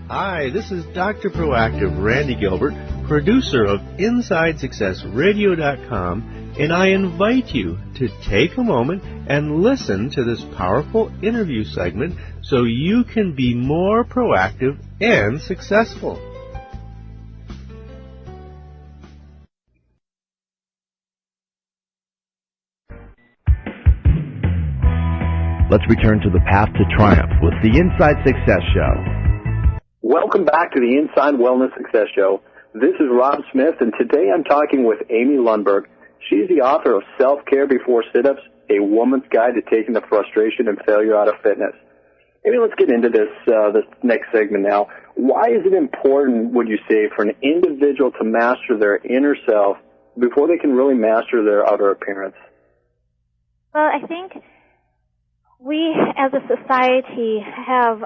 Hi, this is Dr. Proactive Randy Gilbert, producer of InsideSuccessRadio.com, and I invite you to take a moment and listen to this powerful interview segment so you can be more proactive and successful. Let's return to the path to triumph with the Inside Success Show. Welcome back to the Inside Wellness Success Show. This is Rob Smith, and today I'm talking with Amy Lundberg. She's the author of Self-Care Before Sit-Ups, A Woman's Guide to Taking the Frustration and Failure Out of Fitness. Amy, let's get into this next segment now. Why is it important, would you say, for an individual to master their inner self before they can really master their outer appearance? Well, I think we as a society have,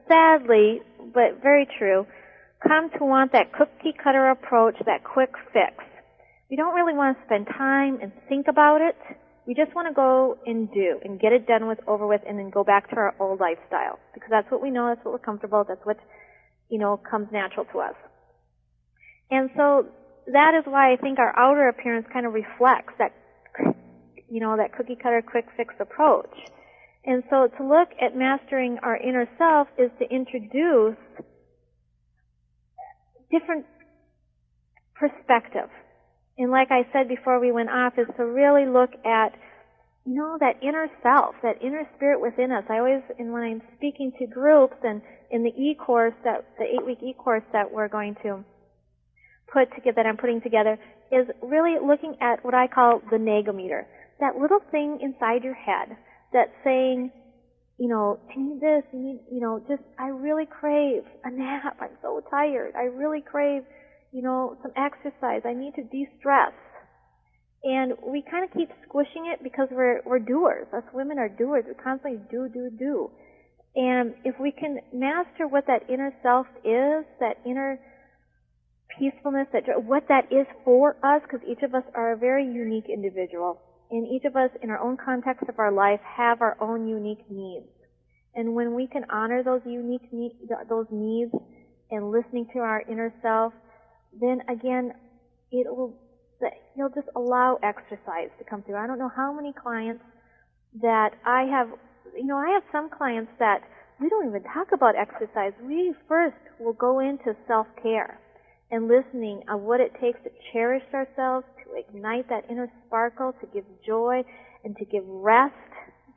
sadly, but very true, come to want that cookie-cutter approach, that quick fix. We don't really want to spend time and think about it. We just want to go and do and get it done with, over with, and then go back to our old lifestyle. Because that's what we know, that's what we're comfortable, that's what, comes natural to us. And so that is why I think our outer appearance kind of reflects that, that cookie-cutter quick fix approach. And so to look at mastering our inner self is to introduce different perspective. And like I said before we went off, is to really look at, that inner self, that inner spirit within us. I always, when I'm speaking to groups and in the e-course, the 8-week e-course that we're going to put together, that I'm putting together, is really looking at what I call the nagometer. That little thing inside your head that's saying, you need this, you need, I really crave a nap. I'm so tired. I really crave, some exercise. I need to de-stress. And we kind of keep squishing it because we're doers. Us women are doers. We constantly do. And if we can master what that inner self is, that inner peacefulness, what that is for us, because each of us are a very unique individual. And each of us, in our own context of our life, have our own unique needs. And when we can honor those unique those needs and listening to our inner self, then again, you'll just allow exercise to come through. I don't know how many clients that I have. I have some clients that we don't even talk about exercise. We first will go into self-care and listening of what it takes to cherish ourselves, to ignite that inner sparkle, to give joy, and to give rest,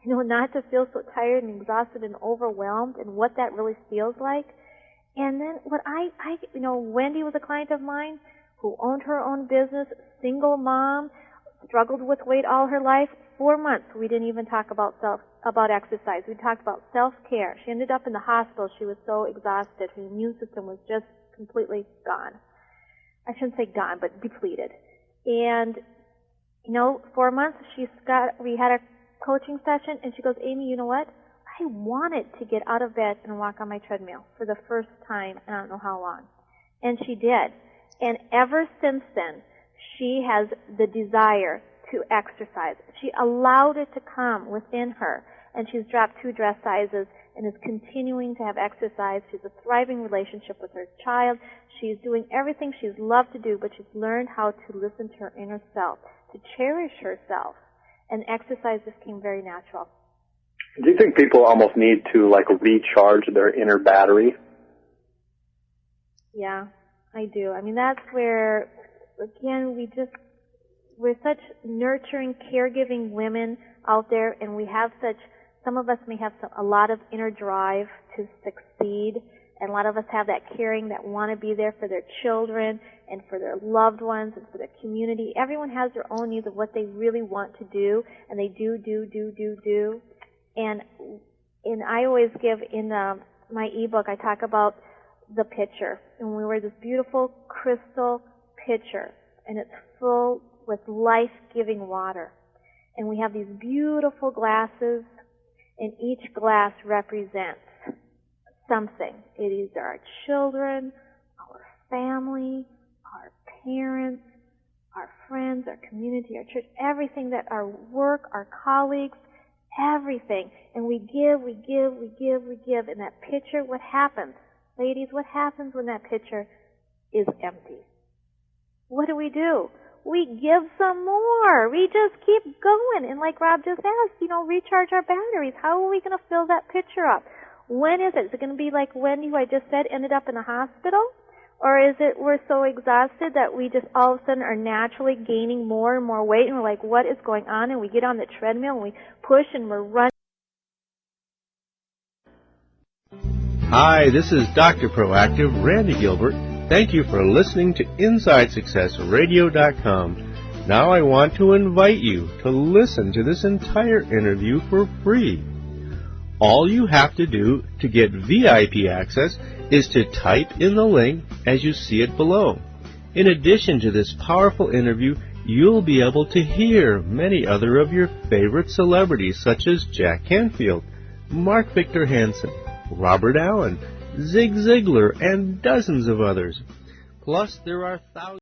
not to feel so tired and exhausted and overwhelmed, and what that really feels like. And then Wendy was a client of mine who owned her own business, single mom, struggled with weight all her life. 4 months, we didn't even talk about exercise. We talked about self-care. She ended up in the hospital. She was so exhausted. Her immune system was just completely gone. I shouldn't say gone, but depleted. And, 4 months, we had a coaching session, and she goes, Amy, you know what? I wanted to get out of bed and walk on my treadmill for the first time, and I don't know how long. And she did. And ever since then, she has the desire to exercise. She allowed it to come within her, and she's dropped 2 dress sizes and is continuing to have exercise. She's a thriving relationship with her child. She's doing everything she's loved to do, but she's learned how to listen to her inner self, to cherish herself, and exercise just came very natural. Do you think people almost need to, recharge their inner battery? Yeah, I do. I mean, that's where, again, we're such nurturing, caregiving women out there, and we have some of us may have a lot of inner drive to succeed, and a lot of us have that caring, that want to be there for their children and for their loved ones and for their community. Everyone has their own needs of what they really want to do, and they do. And I always give in my ebook, I talk about the pitcher, and we wear this beautiful crystal pitcher, and it's full with life-giving water. And we have these beautiful glasses, and each glass represents something. It is our children, our family, our parents, our friends, our community, our church, everything, that our work, our colleagues, everything. And we give. In that pitcher, what happens? Ladies, what happens when that pitcher is empty? What do? We give some more. We just keep going. And like Rob just asked, recharge our batteries. How are we going to fill that pitcher up? When is it? Is it going to be like Wendy, who I just said, ended up in the hospital? Or is it we're so exhausted that we just all of a sudden are naturally gaining more and more weight, and we're like, what is going on? And we get on the treadmill and we push and we're running. Hi, this is Dr. Proactive, Randy Gilbert. Thank you for listening to InsideSuccessRadio.com. Now I want to invite you to listen to this entire interview for free. All you have to do to get VIP access is to type in the link as you see it below. In addition to this powerful interview, you'll be able to hear many other of your favorite celebrities such as Jack Canfield, Mark Victor Hansen, Robert Allen, Zig Ziglar, and dozens of others. Plus, there are thousands